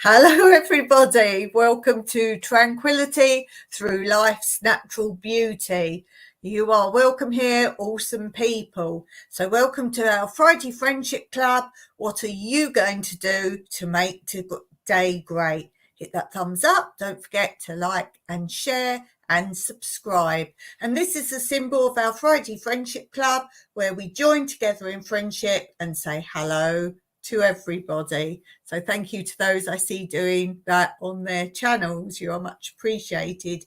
Hello everybody, welcome to Tranquility Through Life's Natural Beauty. You are welcome here, awesome people. So welcome to our Friday Friendship Club. What are you going to do to make today great? Hit that thumbs up, don't forget to like and share and subscribe. And this is the symbol of our Friday Friendship Club, where we join together in friendship and say hello to everybody. So thank you to those I see doing that on their channels. You are much appreciated.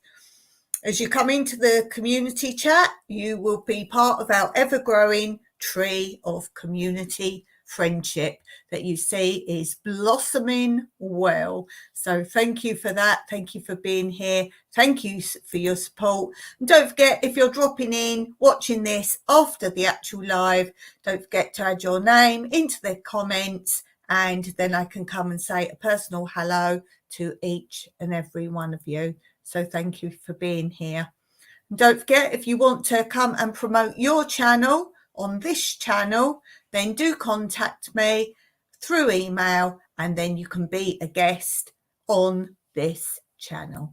As you come into the community chat, you will be part of our ever-growing tree of community friendship that you see is blossoming well. So thank you for that. Thank you for being here. Thank you for your support. And don't forget, if you're dropping in, watching this after the actual live, don't forget to add your name into the comments, and then I can come and say a personal hello to each and every one of you. So thank you for being here. And don't forget, if you want to come and promote your channel on this channel, then do contact me through email, and then you can be a guest on this channel.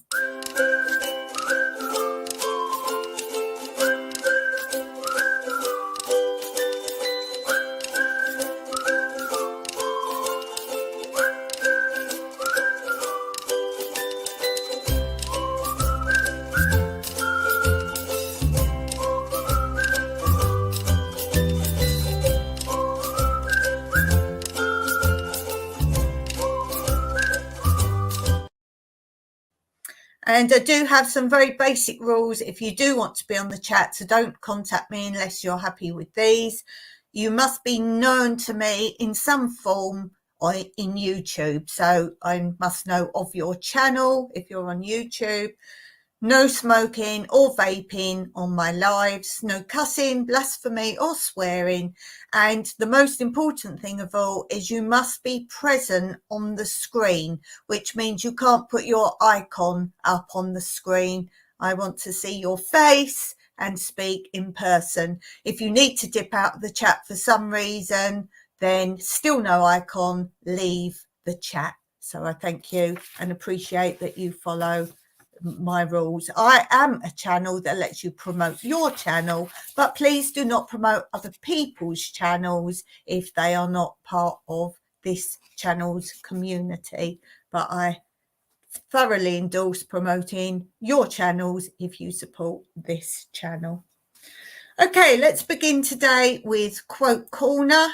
And I do have some very basic rules if you do want to be on the chat, so don't contact me unless you're happy with these. You must be known to me in some form or in YouTube. So I must know of your channel if you're on YouTube. No smoking or vaping on my lives, no cussing, blasphemy or swearing. And the most important thing of all is you must be present on the screen, which means you can't put your icon up on the screen. I want to see your face and speak in person. If you need to dip out of the chat for some reason, then still no icon, leave the chat. So I thank you and appreciate that you follow my rules. I am a channel that lets you promote your channel, but please do not promote other people's channels if they are not part of this channel's community. But I thoroughly endorse promoting your channels if you support this channel. Okay, let's begin today with Quote Corner.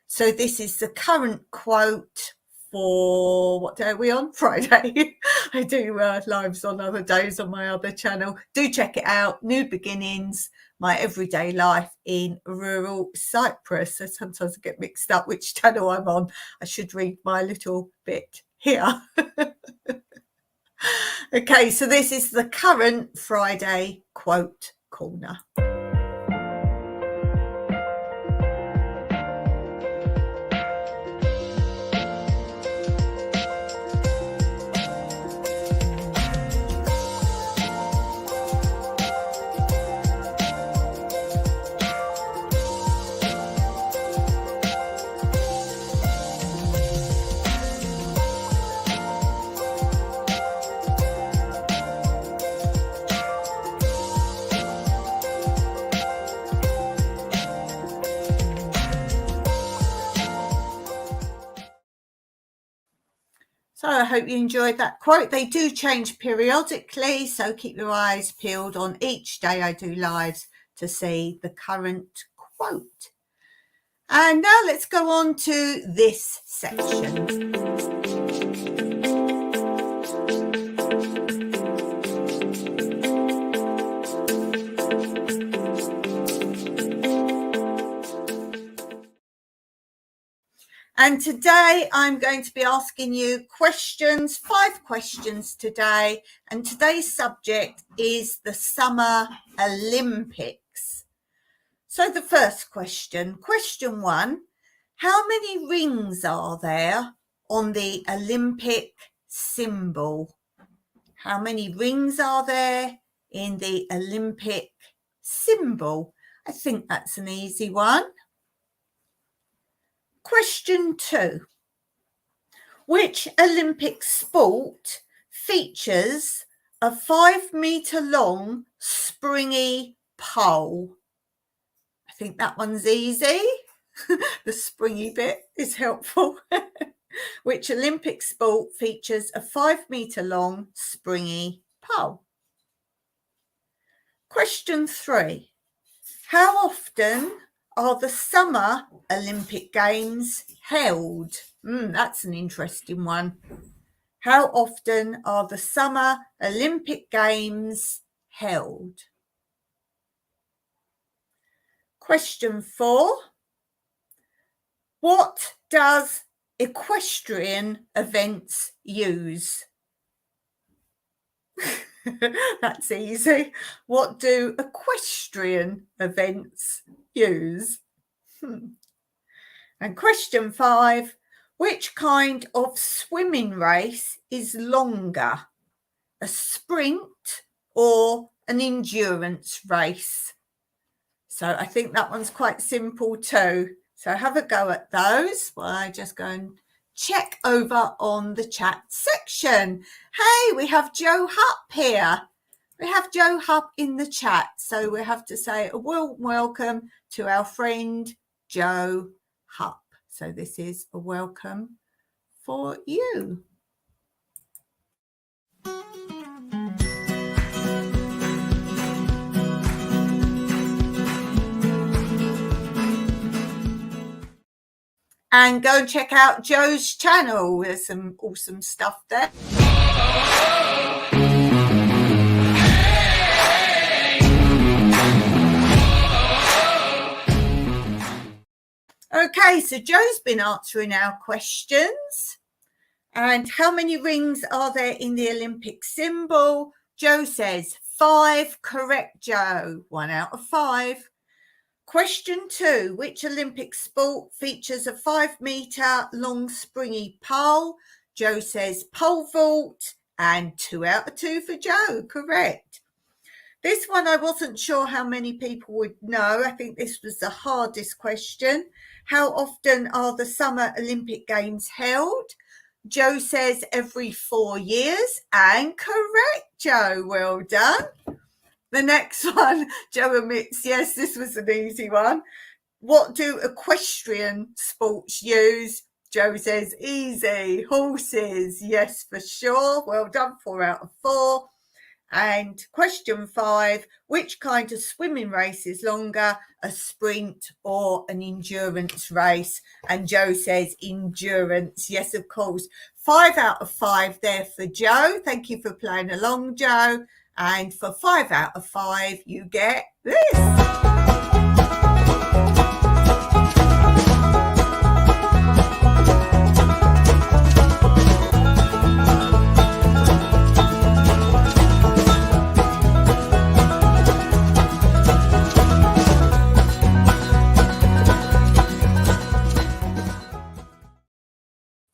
So this is the current quote for, what day are we on? Friday. I do lives on other days on my other channel. Do check it out. New Beginnings, my everyday life in rural Cyprus. So sometimes I get mixed up which channel I'm on. I should read my little bit here. Okay, so this is the current Friday Quote Corner. So I hope you enjoyed that quote. They do change periodically, so keep your eyes peeled on each day I do lives to see the current quote. And now let's go on to this section. And today I'm going to be asking you questions, 5 questions today. And today's subject is the Summer Olympics. So the first question, question 1, how many rings are there on the Olympic symbol? How many rings are there in the Olympic symbol? I think that's an easy one. Question 2. Which Olympic sport features a 5-meter long springy pole? I think that one's easy. The springy bit is helpful. Which Olympic sport features a 5-meter long springy pole? Question 3. How often are the Summer Olympic Games held? That's an interesting one. How often are the Summer Olympic Games held? Question 4. What does equestrian events use? That's easy. What do equestrian events use? And question 5. Which kind of swimming race is longer? A sprint or an endurance race? So I think that one's quite simple too. So have a go at those while I just go and check over on the chat section. Hey, we have Joe Hupp here. We have Joe Hupp in the chat. So we have to say a warm welcome to our friend Joe Hupp. So this is a welcome for you. And go and check out Joe's channel. There's some awesome stuff there. Okay, so Joe's been answering our questions. And how many rings are there in the Olympic symbol? Joe says 5. Correct, Joe. 1 out of 5. Question 2. Which Olympic sport features a 5-meter long springy pole? Joe says pole vault, and 2 out of 2 for Joe. Correct. This one I wasn't sure how many people would know. I think this was the hardest question. How often are the Summer Olympic Games held? Joe says every 4 years, and correct, Joe. Well done. The next one, Joe admits, yes, this was an easy one. What do equestrian sports use? Joe says easy. Horses. Yes, for sure. Well done. 4 out of 4. And question 5, which kind of swimming race is longer, a sprint or an endurance race? And Joe says endurance. Yes, of course. 5 out of 5 there for Joe. Thank you for playing along, Joe. And for 5 out of 5, you get this.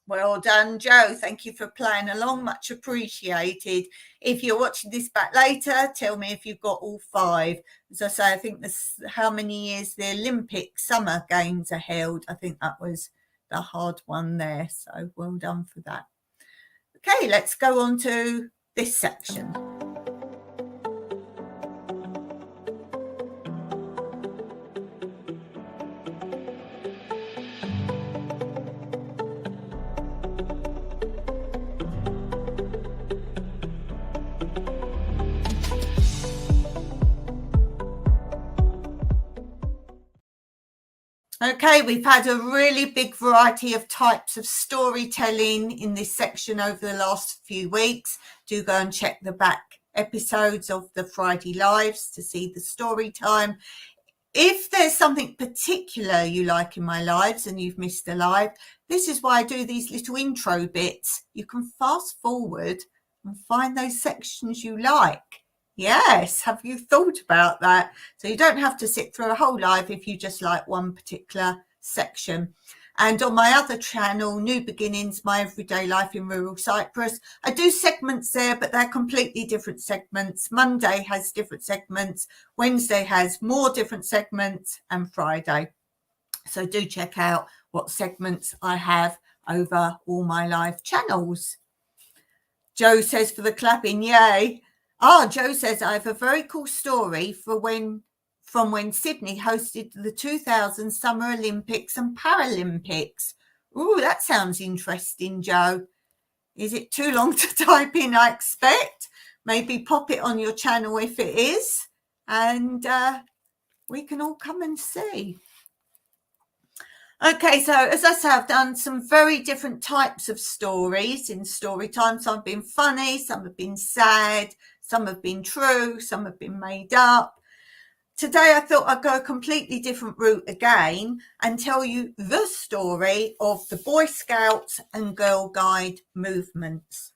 Well done, Joe. Thank you for playing along. Much appreciated. If you're watching this back later, tell me if you've got all 5. As I say, I think this how many years the Olympic Summer Games are held. I think that was the hard one there. So well done for that. Okay, let's go on to this section. Okay, we've had a really big variety of types of storytelling in this section over the last few weeks. Do go and check the back episodes of the Friday lives to see the story time. If there's something particular you like in my lives and you've missed a live, this is why I do these little intro bits. You can fast forward and find those sections you like. Yes, have you thought about that? So you don't have to sit through a whole live if you just like one particular section. And on my other channel, New Beginnings, My Everyday Life in Rural Cyprus, I do segments there, but they're completely different segments. Monday has different segments, Wednesday has more different segments, and Friday. So do check out what segments I have over all my live channels. Joe says for the clapping, yay. Joe says, I have a very cool story from when Sydney hosted the 2000 Summer Olympics and Paralympics. Ooh, that sounds interesting, Joe. Is it too long to type in, I expect? Maybe pop it on your channel if it is, and we can all come and see. Okay, so as I say, I've done some very different types of stories in story time. Some have been funny, some have been sad, some have been true, some have been made up. Today I thought I'd go a completely different route again and tell you the story of the Boy Scouts and Girl Guide movements.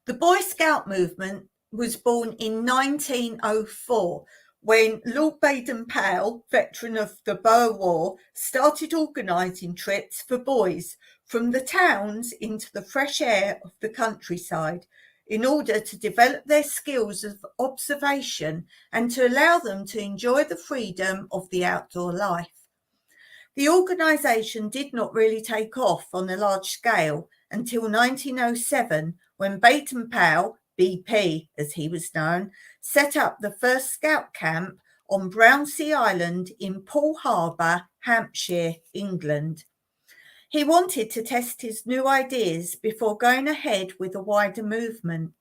The Boy Scout movement was born in 1904 when Lord Baden-Powell, veteran of the Boer War, started organising trips for boys from the towns into the fresh air of the countryside in order to develop their skills of observation and to allow them to enjoy the freedom of the outdoor life. The organisation did not really take off on a large scale until 1907, when Baden-Powell, BP as he was known, set up the first scout camp on Brownsea Island in Poole Harbour, Hampshire, England. He wanted to test his new ideas before going ahead with a wider movement.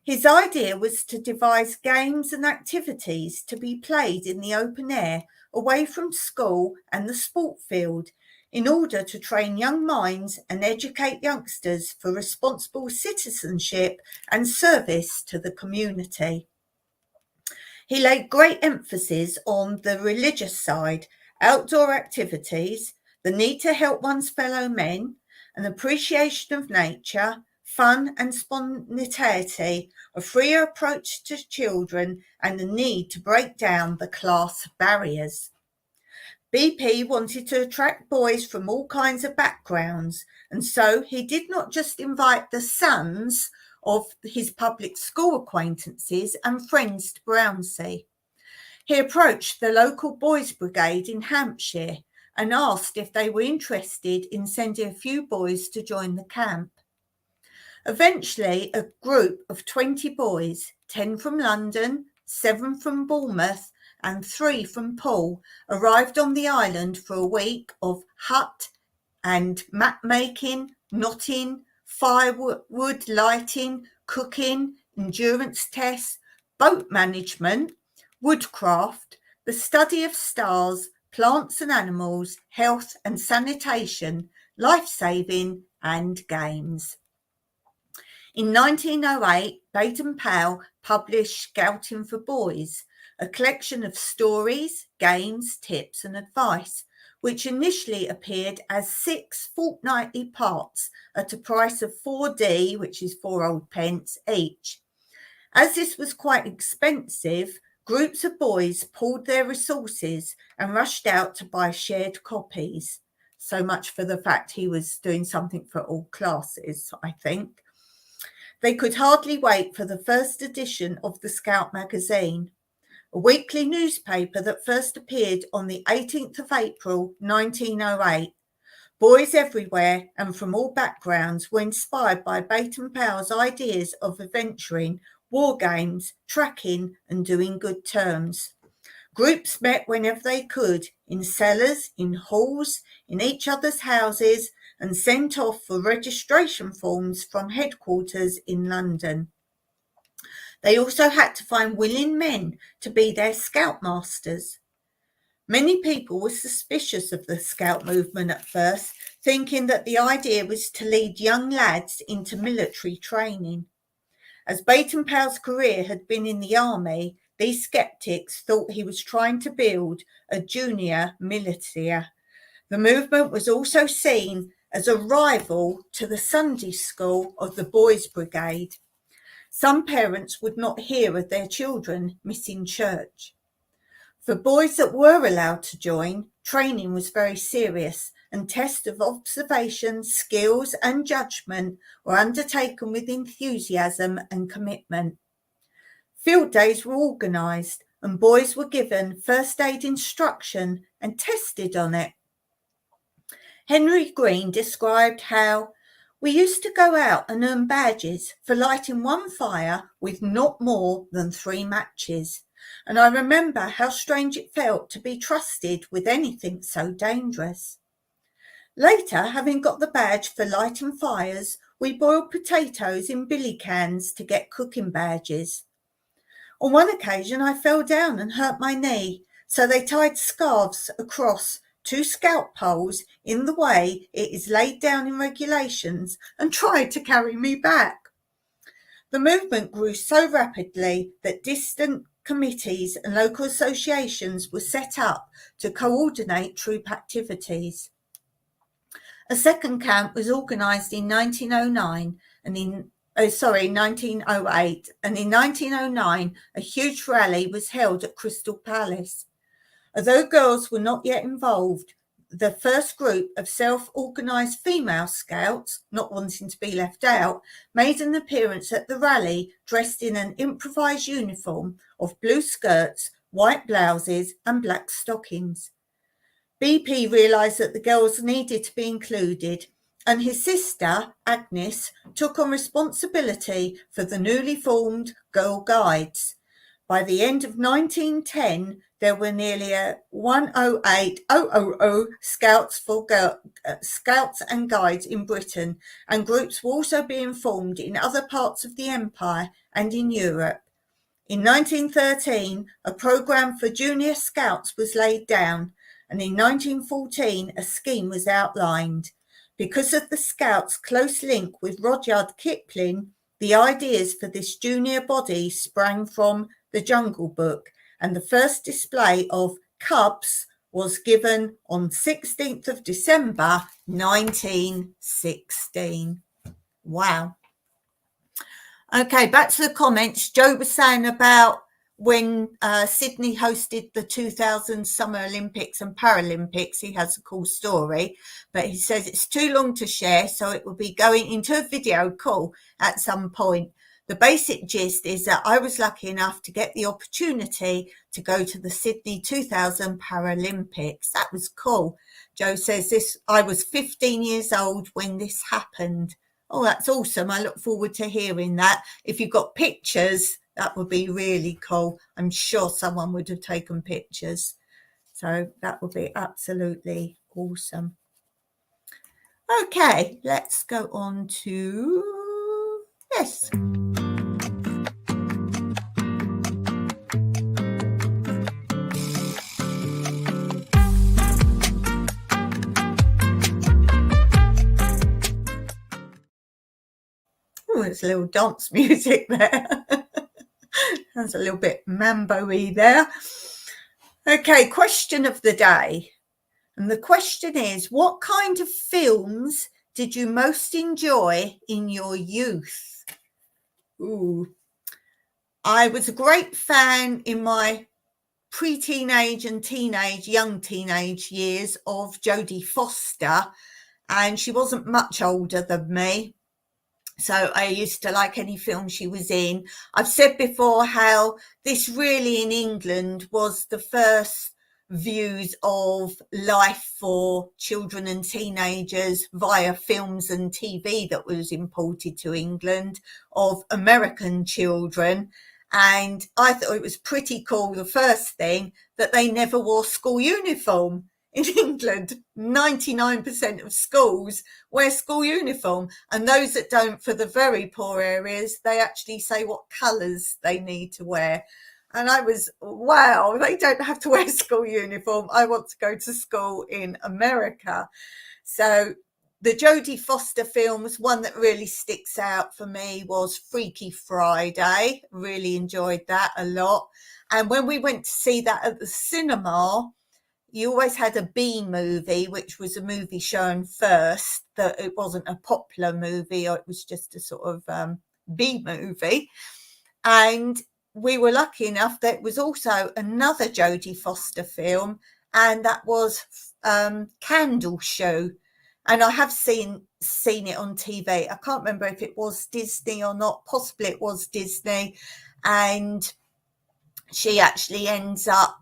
His idea was to devise games and activities to be played in the open air, away from school and the sport field, in order to train young minds and educate youngsters for responsible citizenship and service to the community. He laid great emphasis on the religious side, outdoor activities, the need to help one's fellow men, an appreciation of nature, fun and spontaneity, a freer approach to children, and the need to break down the class barriers. BP wanted to attract boys from all kinds of backgrounds, and so he did not just invite the sons of his public school acquaintances and friends to Brownsea. He approached the local boys' brigade in Hampshire and asked if they were interested in sending a few boys to join the camp. Eventually, a group of 20 boys, 10 from London, 7 from Bournemouth, and 3 from Poole, arrived on the island for a week of hut and map making, knotting, firewood lighting, cooking, endurance tests, boat management, woodcraft, the study of stars, plants and animals, health and sanitation, life-saving, and games. In 1908, Baden-Powell published Scouting for Boys, a collection of stories, games, tips and advice, which initially appeared as 6 fortnightly parts at a price of 4d, which is 4 old pence, each. As this was quite expensive, groups of boys pooled their resources and rushed out to buy shared copies. So much for the fact he was doing something for all classes, I think. They could hardly wait for the first edition of the Scout magazine, a weekly newspaper that first appeared on the 18th of April 1908. Boys everywhere and from all backgrounds were inspired by Baden-Powell's ideas of adventuring, war games, tracking and doing good terms. Groups met whenever they could, in cellars, in halls, in each other's houses, and sent off for registration forms from headquarters in London. They also had to find willing men to be their scoutmasters. Many people were suspicious of the Scout movement at first, thinking that the idea was to lead young lads into military training. As Baden-Powell's career had been in the army, these skeptics thought he was trying to build a junior militia. The movement was also seen as a rival to the Sunday school of the Boys' Brigade. Some parents would not hear of their children missing church. For boys that were allowed to join, training was very serious, and tests of observation, skills and judgment were undertaken with enthusiasm and commitment. Field days were organised and boys were given first aid instruction and tested on it. Henry Green described how we used to go out and earn badges for lighting one fire with not more than 3 matches. And I remember how strange it felt to be trusted with anything so dangerous. Later, having got the badge for lighting fires, we boiled potatoes in billy cans to get cooking badges. On one occasion, I fell down and hurt my knee, so they tied scarves across 2 scout poles in the way it is laid down in regulations and tried to carry me back. The movement grew so rapidly that distant committees and local associations were set up to coordinate troop activities. A second camp was organised in 1908, and in 1909 a huge rally was held at Crystal Palace. Although girls were not yet involved, the first group of self-organised female scouts, not wanting to be left out, made an appearance at the rally dressed in an improvised uniform of blue skirts, white blouses and black stockings. BP realised that the girls needed to be included, and his sister, Agnes, took on responsibility for the newly formed Girl Guides. By the end of 1910, there were nearly 108,000 scouts and guides in Britain, and groups were also being formed in other parts of the empire and in Europe. In 1913, a programme for junior scouts was laid down, and in 1914 a scheme was outlined. Because of the scouts' close link with Rudyard Kipling, the ideas for this junior body sprang from the Jungle Book, and the first display of Cubs was given on 16th of December 1916. Wow. Okay, back to the comments. Joe was saying about when Sydney hosted the 2000 Summer Olympics and Paralympics. He has a cool story, but he says it's too long to share, so it will be going into a video call at some point. The basic gist is that I was lucky enough to get the opportunity to go to the Sydney 2000 Paralympics. That was cool. Joe says I was 15 years old when this happened. Oh, that's awesome. I look forward to hearing that. If you've got pictures, that would be really cool. I'm sure someone would have taken pictures. So that would be absolutely awesome. Okay, let's go on to this. Oh, there's a little dance music there. Sounds a little bit mambo-y there. Okay, question of the day. And the question is, what kind of films did you most enjoy in your youth? Ooh, I was a great fan in my pre-teenage and young teenage years of Jodie Foster, and she wasn't much older than me. So I used to like any film she was in. I've said before how this really in England was the first views of life for children and teenagers via films and TV that was imported to England of American children. And I thought it was pretty cool, the first thing, that they never wore school uniform. In England, 99% of schools wear school uniform, and those that don't, for the very poor areas, they actually say what colours they need to wear. And I was, wow, they don't have to wear school uniform. I want to go to school in America. So the Jodie Foster films, one that really sticks out for me was Freaky Friday. Really enjoyed that a lot. And when we went to see that at the cinema, you always had a B movie, which was a movie shown first, that it wasn't a popular movie, or it was just a sort of B movie. And we were lucky enough that it was also another Jodie Foster film, and that was Candle Show. And I have seen it on TV. I can't remember if it was Disney or not. Possibly it was Disney. And she actually ends up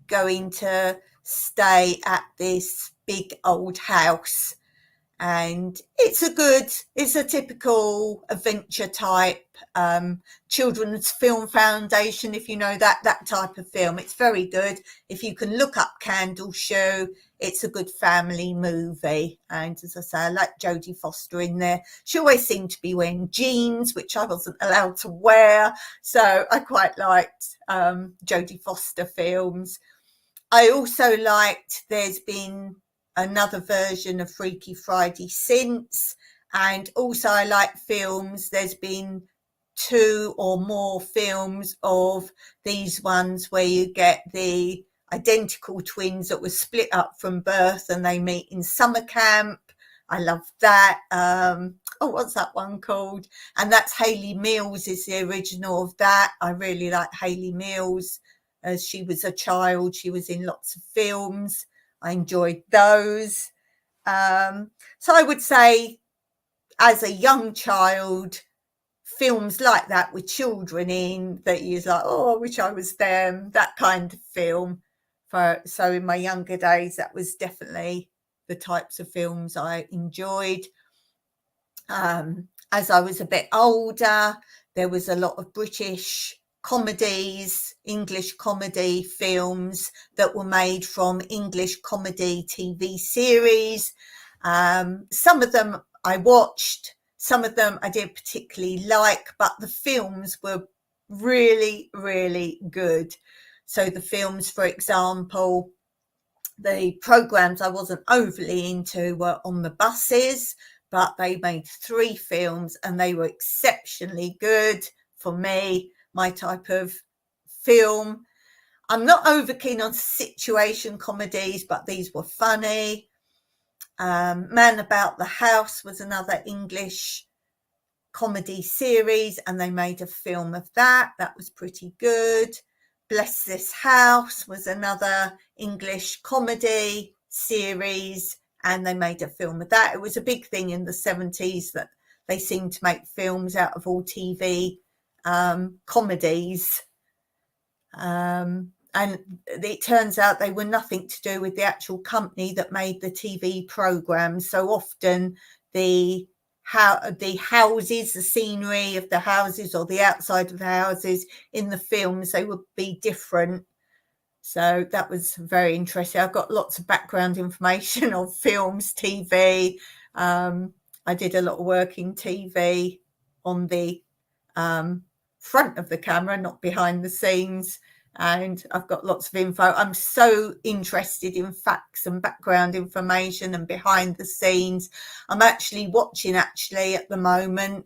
going to stay at this big old house. And it's a typical adventure type, children's film foundation, if you know that type of film. It's very good. If you can look up Candle Shoe, it's a good family movie. And as I say, I like Jodie Foster in there. She always seemed to be wearing jeans, which I wasn't allowed to wear, so I quite liked Jodie Foster films. I also liked, there's been another version of Freaky Friday since, and also I like films. There's been 2 or more films of these ones where you get the identical twins that were split up from birth and they meet in summer camp. I love that. What's that one called? And that's Hayley Mills is the original of that. I really like Hayley Mills. As she was a child, she was in lots of films. I enjoyed those. So I would say, as a young child, films like that with children in, that you're like, oh, I wish I was them, that kind of film. So in my younger days, that was definitely the types of films I enjoyed. As I was a bit older, there was a lot of British comedies, English comedy films that were made from English comedy TV series. Some of them I watched, some of them I didn't particularly like, but the films were really, really good. So the films, for example, the programs I wasn't overly into were on the buses, but they made 3 films and they were exceptionally good for me, my type of film. I'm not over keen on situation comedies, but these were funny. Man About the House was another English comedy series and they made a film of that. That was pretty good. Bless This House was another English comedy series and they made a film of that. It was a big thing in the 70s that they seemed to make films out of all TV comedies. And it turns out they were nothing to do with the actual company that made the TV programs. So often the houses, the scenery of the houses or the outside of the houses in the films, they would be different. So that was very interesting. I've got lots of background information on films, TV. I did a lot of work in TV on the front of the camera, not behind the scenes. And I've got lots of info. I'm so interested in facts and background information and behind the scenes. I'm actually watching at the moment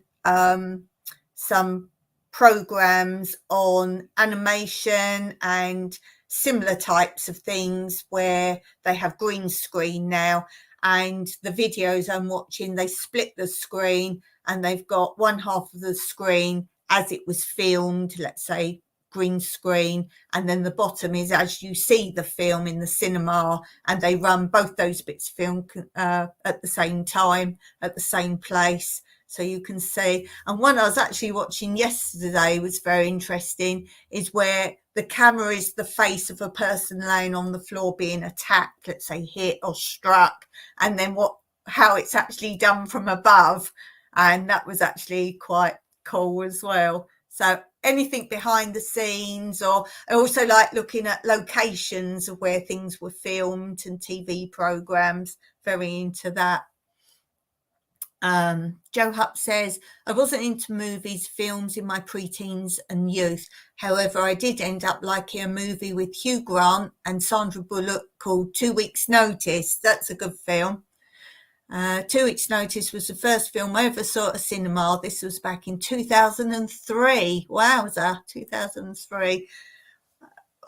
some programs on animation and similar types of things where they have green screen now, and the videos I'm watching, they split the screen and they've got one half of the screen as it was filmed, let's say green screen, and then the bottom is as you see the film in the cinema, and they run both those bits of film at the same time at the same place, so you can see. And one I was actually watching yesterday was very interesting, is where the camera is the face of a person laying on the floor being attacked, let's say hit or struck, and then how it's actually done from above, and that was actually quite cool as well. So anything behind the scenes, or I also like looking at locations of where things were filmed and TV programs, very into that. Joe Hupp says, I wasn't into movies, films in my preteens and youth. However, I did end up liking a movie with Hugh Grant and Sandra Bullock called 2 Weeks Notice. That's a good film. 2 Weeks Notice was the first film I ever saw at a cinema. This was back in 2003. Wowza, 2003.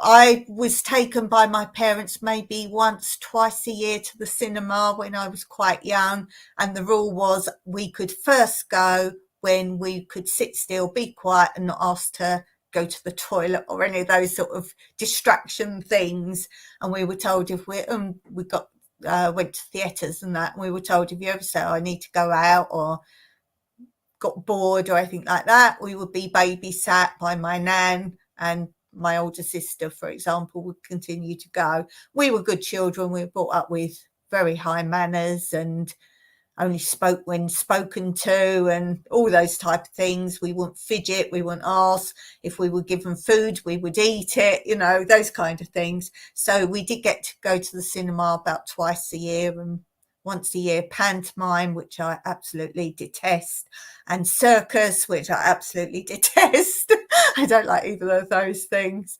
I was taken by my parents maybe once, twice a year to the cinema when I was quite young. And the rule was we could first go when we could sit still, be quiet and not asked to go to the toilet or any of those sort of distraction things. And we were told if we got went to theatres and that, and we were told if you ever say, I need to go out or got bored or anything like that, we would be babysat by my nan, and my older sister, for example, would continue to go. We were good children. We were brought up with very high manners and only spoke when spoken to and all those type of things. We wouldn't fidget, we wouldn't ask. If we were given food, we would eat it, you know, those kind of things. So we did get to go to the cinema about twice a year, and once a year pantomime, which I absolutely detest, and circus, which I absolutely detest. I don't like either of those things.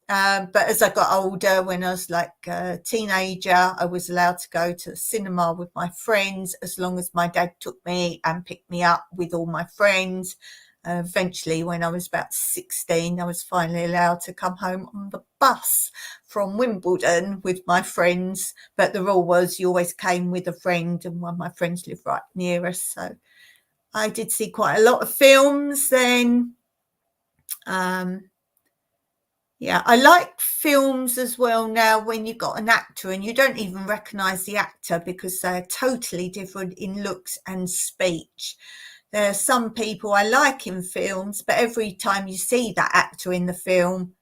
But as I got older, when I was like a teenager, I was allowed to go to the cinema with my friends as long as my dad took me and picked me up with all my friends. Eventually, when I was about 16, I was finally allowed to come home on the bus from Wimbledon with my friends. But the rule was you always came with a friend, and one of my friends lived right near us. So I did see quite a lot of films then. Yeah, I like films as well now when you've got an actor and you don't even recognise the actor because they're totally different in looks and speech. There are some people I like in films, but every time you see that actor in the film,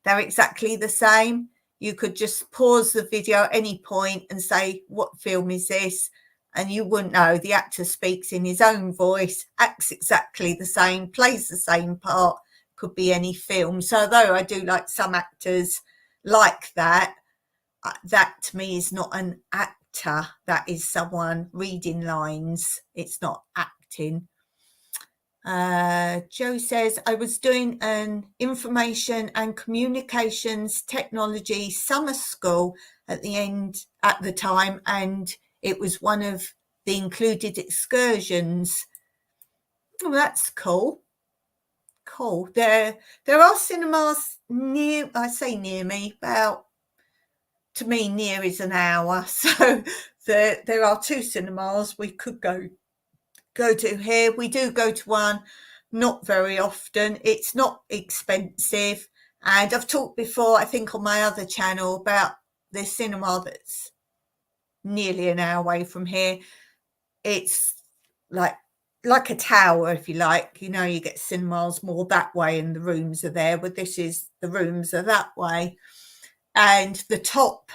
they're exactly the same. You could just pause the video at any point and say, what film is this? And you wouldn't know. The actor speaks in his own voice, acts exactly the same, plays the same part. Could be any film. So although I do like some actors like that, that to me is not an actor. That is someone reading lines. It's not acting. Joe says, I was doing an information and communications technology summer school at the time, and it was one of the included excursions. Oh, that's cool. Cool. There are cinemas near, I say near me, about, to me, near is an hour. So there are two cinemas we could go to here. We do go to one, not very often. It's not expensive. And I've talked before, I think on my other channel, about the cinema that's nearly an hour away from here. It's like a tower, if you like. You know, you get cinemas more that way and the rooms are there, but the rooms are that way. And the top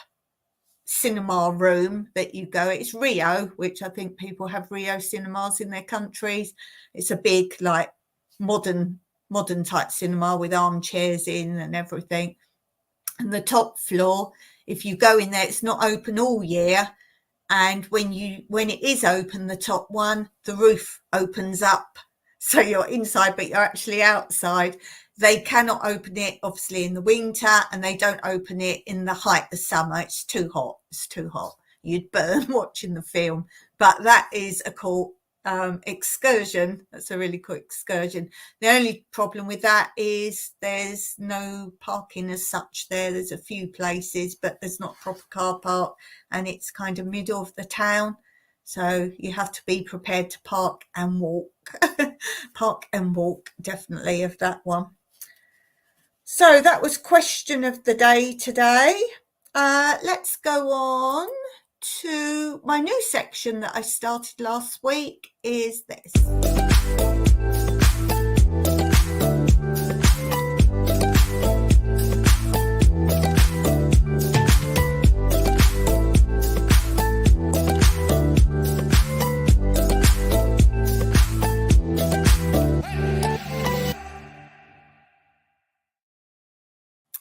cinema room that you go, it's Rio, which I think people have Rio cinemas in their countries. It's a big, like, modern type cinema with armchairs in and everything. And the top floor, if you go in there, it's not open all year. And when it is open, the top one, the roof opens up, so you're inside but you're actually outside. They cannot open it obviously in the winter, and they don't open it in the height of summer. It's too hot. You'd burn watching the film. But that is a cool excursion. That's a really cool excursion. The only problem with that is there's no parking as such there. There's a few places, but there's not proper car park, and it's kind of middle of the town, so you have to be prepared to park and walk. Park and walk, definitely, of that one. So that was question of the day today. Let's go on to my new section that I started last week, is this.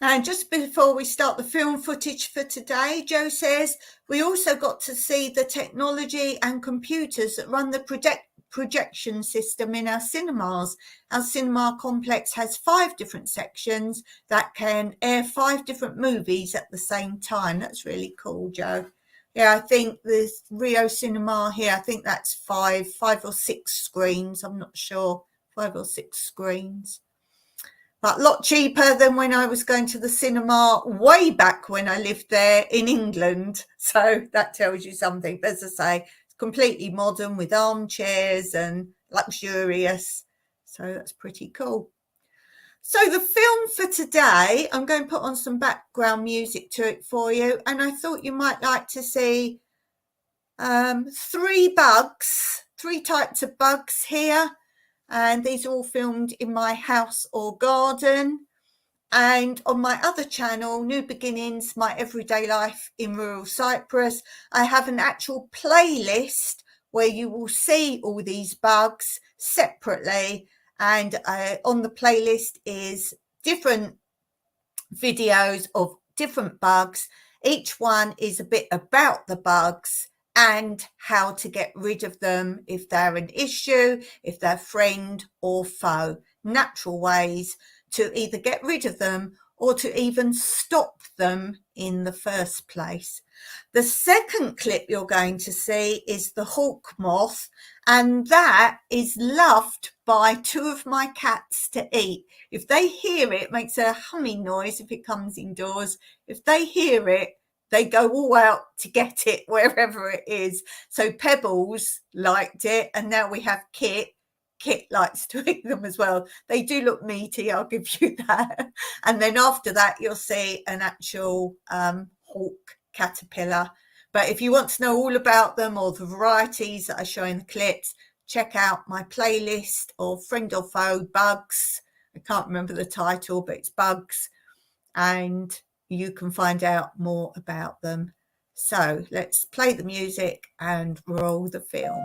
And just before we start the film footage for today, Joe says, we also got to see the technology and computers that run the projection system in our cinemas. Our cinema complex has 5 different sections that can air 5 different movies at the same time. That's really cool, Joe. Yeah, I think the Rio Cinema here, I think that's 5 or 6 screens. I'm not sure, 5 or 6 screens. But a lot cheaper than when I was going to the cinema way back when I lived there in England. So that tells you something. As I say, it's completely modern with armchairs and luxurious. So that's pretty cool. So the film for today, I'm going to put on some background music to it for you. And I thought you might like to see 3 types of bugs here. And these are all filmed in my house or garden. And on my other channel, New Beginnings, My Everyday Life in Rural Cyprus, I have an actual playlist where you will see all these bugs separately. And on the playlist is different videos of different bugs. Each one is a bit about the bugs and how to get rid of them if they're an issue, if they're friend or foe. Natural ways to either get rid of them or to even stop them in the first place. The second clip you're going to see is the hawk moth, and that is loved by two of my cats to eat. If they hear it, it makes a humming noise if it comes indoors. If they hear it, they go all out to get it wherever it is. So Pebbles liked it, and now we have Kit. Kit likes to eat them as well. They do look meaty, I'll give you that. And then after that, you'll see an actual hawk caterpillar. But if you want to know all about them or the varieties that I show in the clips, check out my playlist of Friend or Foe Bugs. I can't remember the title, but it's bugs, and you can find out more about them. So let's play the music and roll the films.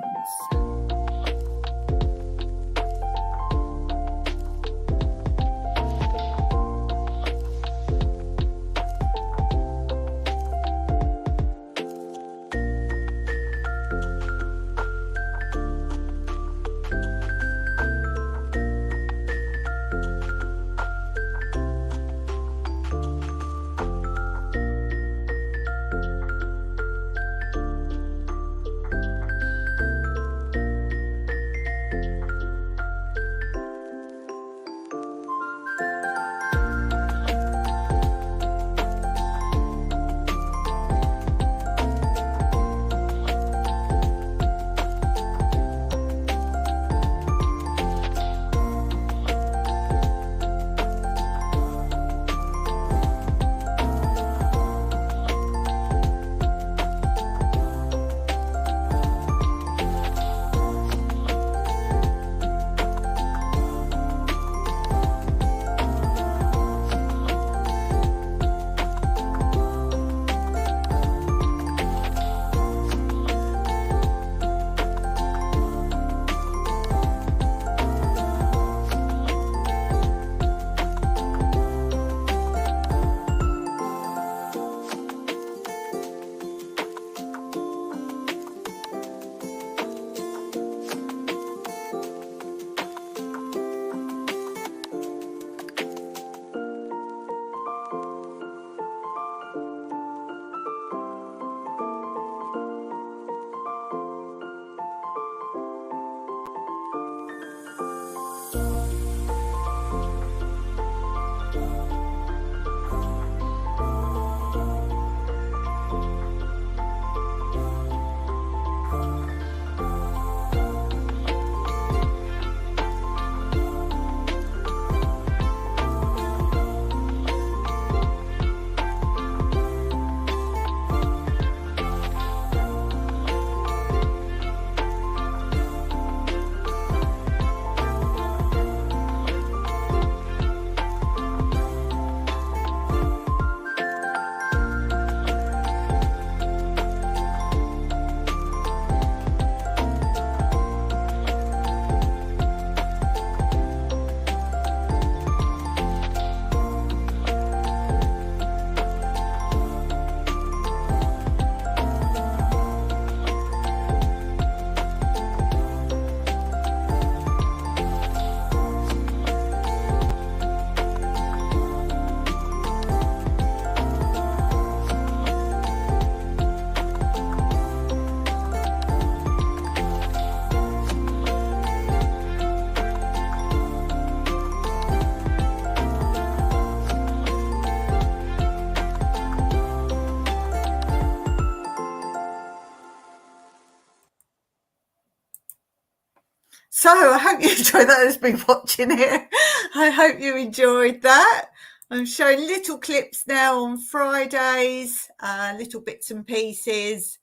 So I hope you enjoyed that. Who's been watching it? I hope you enjoyed that. I'm showing little clips now on Fridays, little bits and pieces,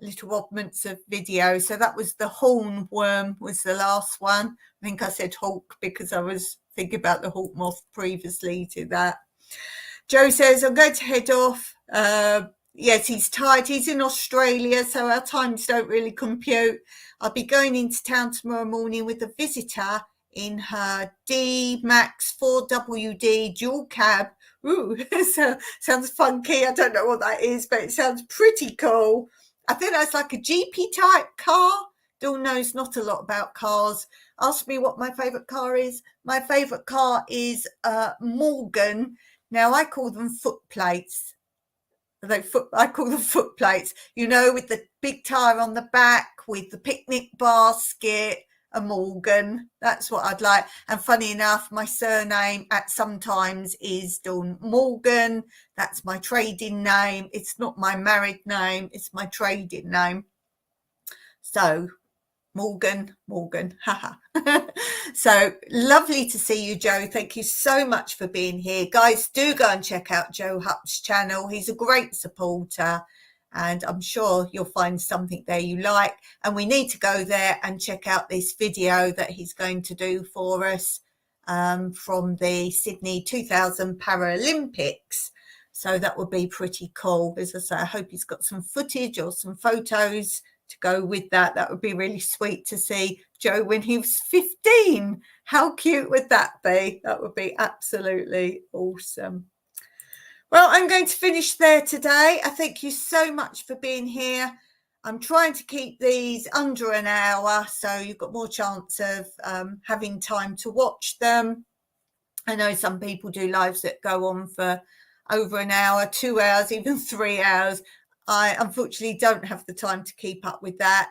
little oddments of video. So that was the hornworm was the last one. I think I said hawk because I was thinking about the hawk moth previously to that. Joe says, I'm going to head off. Yes, he's tired. He's in Australia, so our times don't really compute. I'll be going into town tomorrow morning with a visitor in her D Max 4WD dual cab. Ooh, so sounds funky. I don't know what that is, but it sounds pretty cool. I think that's like a GP type car. Dawn knows not a lot about cars. Ask me what my favourite car is. My favourite car is Morgan. Now, I call them foot plates. I call them foot plates, you know, with the big tyre on the back, with the picnic basket, a Morgan. That's what I'd like. And funny enough, my surname at sometimes is Dawn Morgan. That's my trading name. It's not my married name. It's my trading name. So Morgan, haha. So lovely to see you, Joe. Thank you so much for being here. Guys, do go and check out Joe Hupp's channel. He's a great supporter, and I'm sure you'll find something there you like. And we need to go there and check out this video that he's going to do for us from the Sydney 2000 Paralympics. So that would be pretty cool. As I say, I hope he's got some footage or some photos to go with that. That would be really sweet to see Joe when he was 15. How cute would that be? That would be absolutely awesome. Well, I'm going to finish there today. I thank you so much for being here. I'm trying to keep these under an hour, so you've got more chance of having time to watch them. I know some people do lives that go on for over an hour, 2 hours, even 3 hours. I unfortunately don't have the time to keep up with that.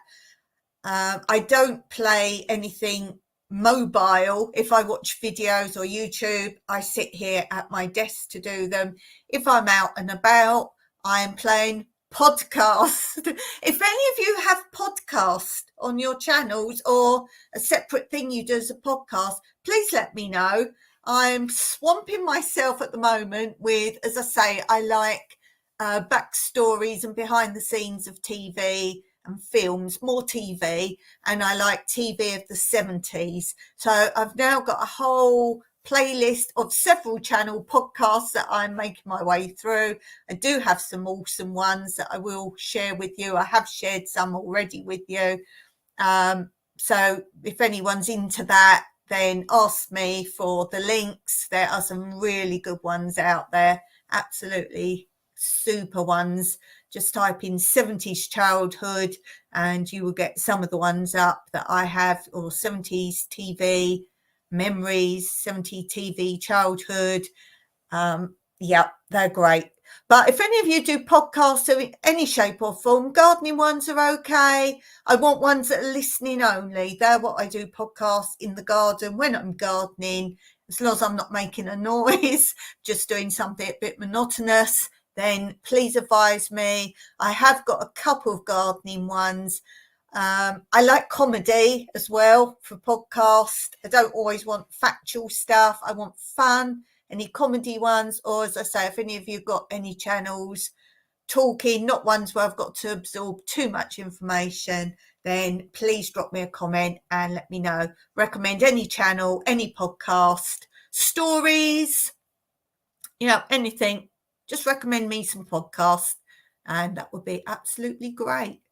I don't play anything mobile. If I watch videos or YouTube, I sit here at my desk to do them. If I'm out and about, I am playing podcasts. If any of you have podcasts on your channels or a separate thing you do as a podcast, please let me know. I'm swamping myself at the moment with, as I say, I like backstories and behind the scenes of TV and films, more TV, and I like TV of the 70s. So I've now got a whole playlist of several channel podcasts that I'm making my way through. I do have some awesome ones that I will share with you. I have shared some already with you. So if anyone's into that, then ask me for the links. There are some really good ones out there. Absolutely super ones. Just type in 70s childhood and you will get some of the ones up that I have, or 70s TV memories, 70s TV childhood. Yeah, they're great. But if any of you do podcasts in any shape or form, gardening ones are okay. I want ones that are listening only. They're what I do, podcasts in the garden when I'm gardening, as long as I'm not making a noise, just doing something a bit monotonous. Then please advise me. I have got a couple of gardening ones. I like comedy as well for podcast. I don't always want factual stuff. I want fun, any comedy ones, or as I say, if any of you got any channels talking, not ones where I've got to absorb too much information, then please drop me a comment and let me know. Recommend any channel, any podcast, stories, anything. Just recommend me some podcasts and that would be absolutely great.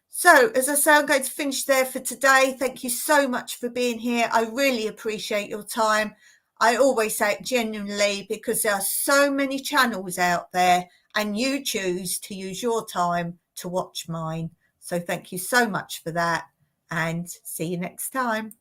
So, as I say, I'm going to finish there for today. Thank you so much for being here. I really appreciate your time. I always say it genuinely because there are so many channels out there and you choose to use your time to watch mine. So thank you so much for that and see you next time.